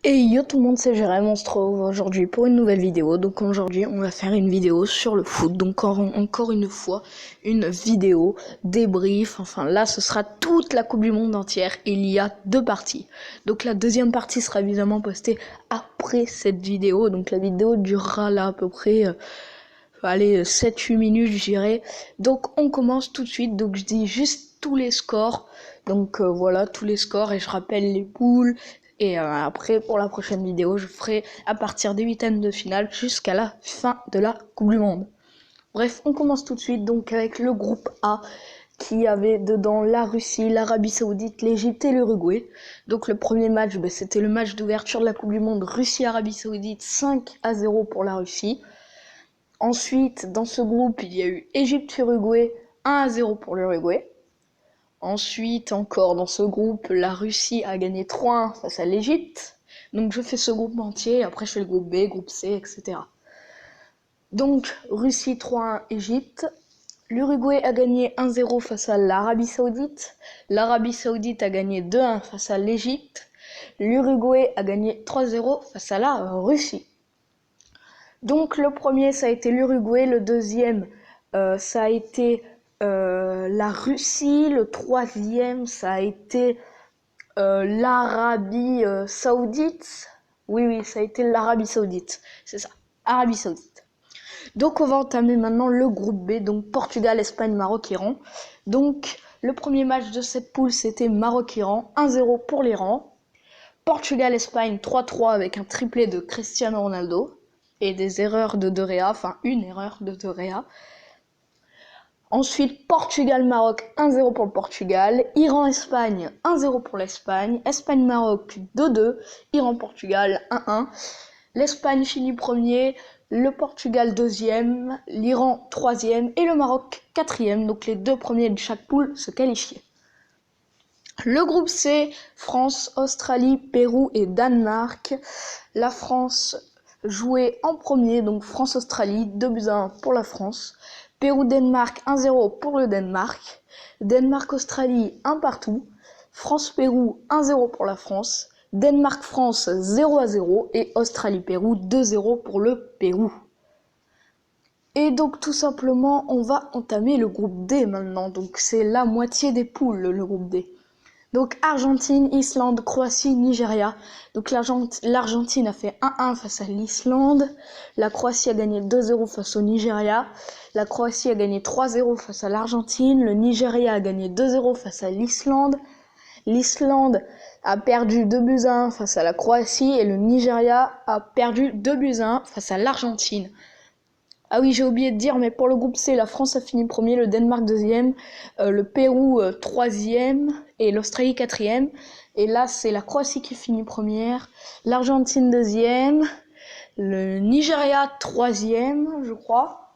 Et yo tout le monde, c'est Jérémy, on se retrouve aujourd'hui pour une nouvelle vidéo. Donc aujourd'hui on va faire une vidéo sur le foot. Donc encore une fois, une vidéo débrief. Enfin là ce sera toute la Coupe du Monde entière. Il y a deux parties. Donc la deuxième partie sera évidemment postée après cette vidéo. Donc la vidéo durera là à peu près 7-8 minutes je dirais. Donc on commence tout de suite. Donc je dis juste tous les scores. Donc voilà tous les scores et je rappelle les poules. Et après, pour la prochaine vidéo, je ferai à partir des huitièmes de finale jusqu'à la fin de la Coupe du Monde. Bref, on commence tout de suite donc avec le groupe A qui avait dedans la Russie, l'Arabie Saoudite, l'Égypte et l'Uruguay. Donc le premier match, c'était le match d'ouverture de la Coupe du Monde Russie-Arabie Saoudite, 5-0 pour la Russie. Ensuite, dans ce groupe, il y a eu Égypte-Uruguay, 1-0 pour l'Uruguay. Ensuite, encore dans ce groupe, la Russie a gagné 3-1 face à l'Égypte. Donc je fais ce groupe entier, après je fais le groupe B, groupe C, etc. Donc Russie 3-1 Égypte. L'Uruguay a gagné 1-0 face à l'Arabie Saoudite. L'Arabie Saoudite a gagné 2-1 face à l'Égypte. L'Uruguay a gagné 3-0 face à la Russie. Donc le premier ça a été l'Uruguay, le deuxième ça a été la Russie, le troisième ça a été l'Arabie Saoudite. Oui, ça a été l'Arabie Saoudite, c'est ça, Arabie Saoudite. Donc on va entamer maintenant le groupe B, donc Portugal, Espagne, Maroc, Iran. Donc le premier match de cette poule c'était Maroc-Iran, 1-0 pour l'Iran. Portugal-Espagne 3-3 avec un triplé de Cristiano Ronaldo et des erreurs de De Gea, enfin une erreur de De Gea. Ensuite, Portugal-Maroc, 1-0 pour le Portugal. Iran-Espagne, 1-0 pour l'Espagne. Espagne-Maroc, 2-2. Iran-Portugal, 1-1. L'Espagne finit premier, le Portugal deuxième, l'Iran troisième et le Maroc quatrième. Donc les deux premiers de chaque poule se qualifiaient. Le groupe C, France, Australie, Pérou et Danemark. La France jouait en premier, donc France-Australie, 2-1 pour la France. Pérou-Danemark, 1-0 pour le Danemark. Danemark-Australie, 1 partout. France-Pérou, 1-0 pour la France. Danemark-France, 0-0. Et Australie-Pérou, 2-0 pour le Pérou. Et donc tout simplement, on va entamer le groupe D maintenant. Donc c'est la moitié des poules, le groupe D. Donc Argentine, Islande, Croatie, Nigeria. Donc l'Argentine a fait 1-1 face à l'Islande. La Croatie a gagné 2-0 face au Nigeria. La Croatie a gagné 3-0 face à l'Argentine. Le Nigeria a gagné 2-0 face à l'Islande. L'Islande a perdu 2-1 face à la Croatie et le Nigeria a perdu 2-1 face à l'Argentine. Ah oui, j'ai oublié de dire, mais pour le groupe C, la France a fini premier, le Danemark deuxième, le Pérou troisième et l'Australie quatrième. Et là, c'est la Croatie qui finit première, l'Argentine deuxième, le Nigeria troisième, je crois.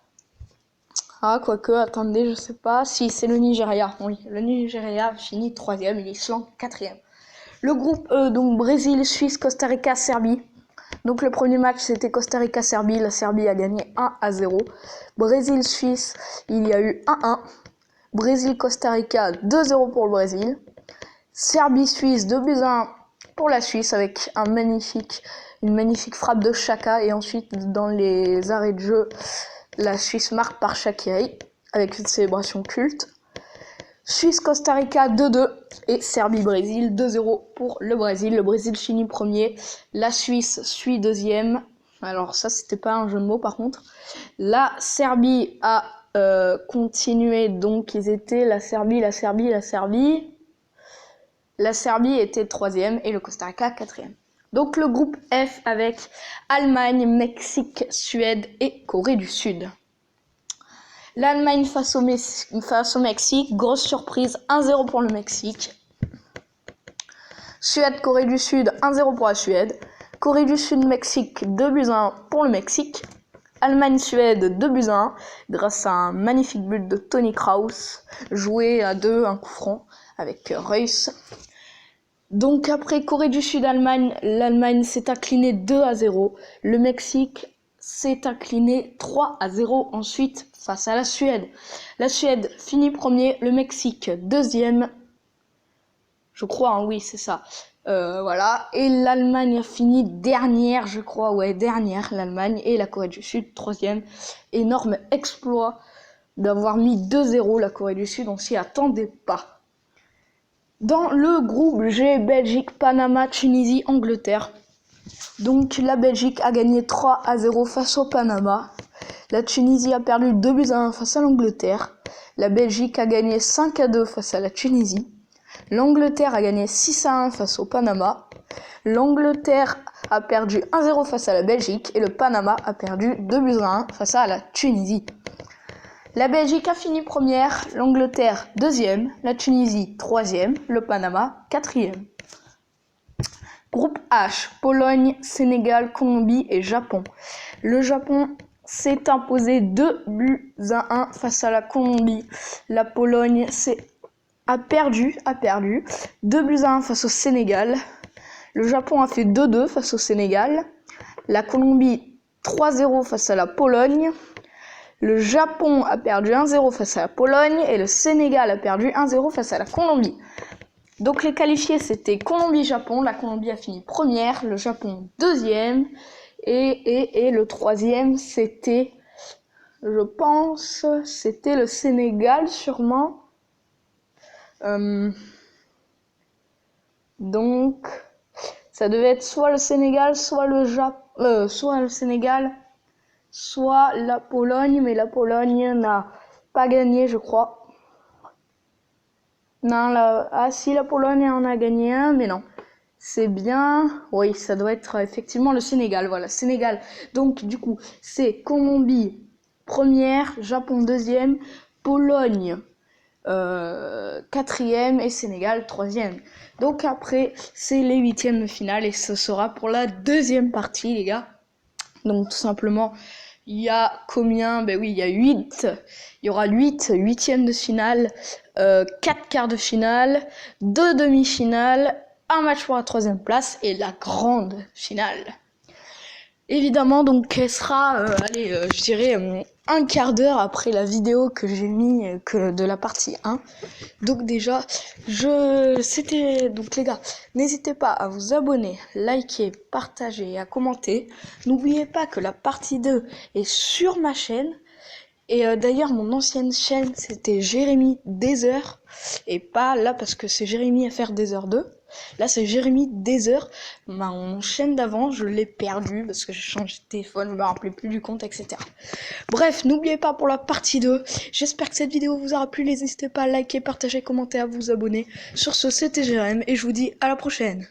Ah, quoique, attendez, je sais pas. Si, c'est le Nigeria, oui. Le Nigeria finit troisième et l'Islande quatrième. Le groupe E, donc Brésil, Suisse, Costa Rica, Serbie. Donc le premier match c'était Costa Rica-Serbie, la Serbie a gagné 1-0. Brésil-Suisse, il y a eu 1-1. Brésil-Costa Rica, 2-0 pour le Brésil. Serbie-Suisse, 2-1 pour la Suisse avec une magnifique frappe de Xhaka. Et ensuite dans les arrêts de jeu, la Suisse marque par Shaqiri avec une célébration culte. Suisse-Costa Rica 2-2 et Serbie-Brésil 2-0 pour le Brésil. Le Brésil finit premier, la Suisse suit deuxième. Alors ça c'était pas un jeu de mots par contre. La Serbie a continué, donc ils étaient la Serbie. La Serbie était troisième et le Costa Rica quatrième. Donc le groupe F avec Allemagne, Mexique, Suède et Corée du Sud. L'Allemagne face au Mexique, grosse surprise, 1-0 pour le Mexique. Suède, Corée du Sud, 1-0 pour la Suède. Corée du Sud, Mexique, 2-1 pour le Mexique. Allemagne-Suède, 2-1 grâce à un magnifique but de Toni Kroos, joué à 2, un coup franc avec Reus. Donc après Corée du Sud-Allemagne, l'Allemagne s'est inclinée 2-0. Le Mexique s'est incliné 3-0 ensuite face à la Suède. La Suède finit premier, le Mexique deuxième. Je crois, hein, oui, c'est ça. Voilà, et l'Allemagne a fini dernière, je crois, ouais, dernière, l'Allemagne, et la Corée du Sud, troisième. Énorme exploit d'avoir mis 2-0 la Corée du Sud, on s'y attendait pas. Dans le groupe G, Belgique, Panama, Tunisie, Angleterre. Donc la Belgique a gagné 3-0 face au Panama. La Tunisie a perdu 2-1 face à l'Angleterre. La Belgique a gagné 5-2 face à la Tunisie. L'Angleterre a gagné 6-1 face au Panama. L'Angleterre a perdu 1-0 face à la Belgique et le Panama a perdu 2-1 face à la Tunisie. La Belgique a fini première, l'Angleterre deuxième, la Tunisie troisième, le Panama quatrième. Groupe H, Pologne, Sénégal, Colombie et Japon. Le Japon s'est imposé 2-1 face à la Colombie. La Pologne a perdu 2-1 face au Sénégal. Le Japon a fait 2-2 face au Sénégal. La Colombie 3-0 face à la Pologne. Le Japon a perdu 1-0 face à la Pologne et le Sénégal a perdu 1-0 face à la Colombie. Donc les qualifiés c'était Colombie-Japon, la Colombie a fini première, le Japon deuxième et le troisième c'était, je pense, c'était le Sénégal sûrement. Donc ça devait être soit le Sénégal, soit le Sénégal, soit la Pologne, mais la Pologne n'a pas gagné, je crois. Non, si la Pologne en a gagné un, mais non. C'est bien, oui, ça doit être effectivement le Sénégal, voilà, Sénégal. Donc du coup, c'est Colombie première, Japon deuxième, Pologne quatrième et Sénégal troisième. Donc après, c'est les huitièmes de finale et ce sera pour la deuxième partie, les gars. Donc tout simplement, il y a combien? Ben oui, il y a 8. Il y aura 8 huitièmes de finale, 4 quarts de finale, 2 demi-finales, un match pour la troisième place et la grande finale. Évidemment, donc elle sera, je dirais, un quart d'heure après la vidéo que j'ai mis de la partie 1. Donc déjà, donc les gars, n'hésitez pas à vous abonner, liker, partager et à commenter. N'oubliez pas que la partie 2 est sur ma chaîne. Et d'ailleurs, mon ancienne chaîne, c'était Jérémy Desheures. Et pas là, parce que c'est Jérémy FR Desheures 2. Là, c'est Jérémy Desheures. Mon chaîne d'avant, je l'ai perdue parce que j'ai changé de téléphone, je me rappelais plus du compte, etc. Bref, n'oubliez pas pour la partie 2. J'espère que cette vidéo vous aura plu. N'hésitez pas à liker, partager, commenter, à vous abonner. Sur ce, c'était Jérém et je vous dis à la prochaine.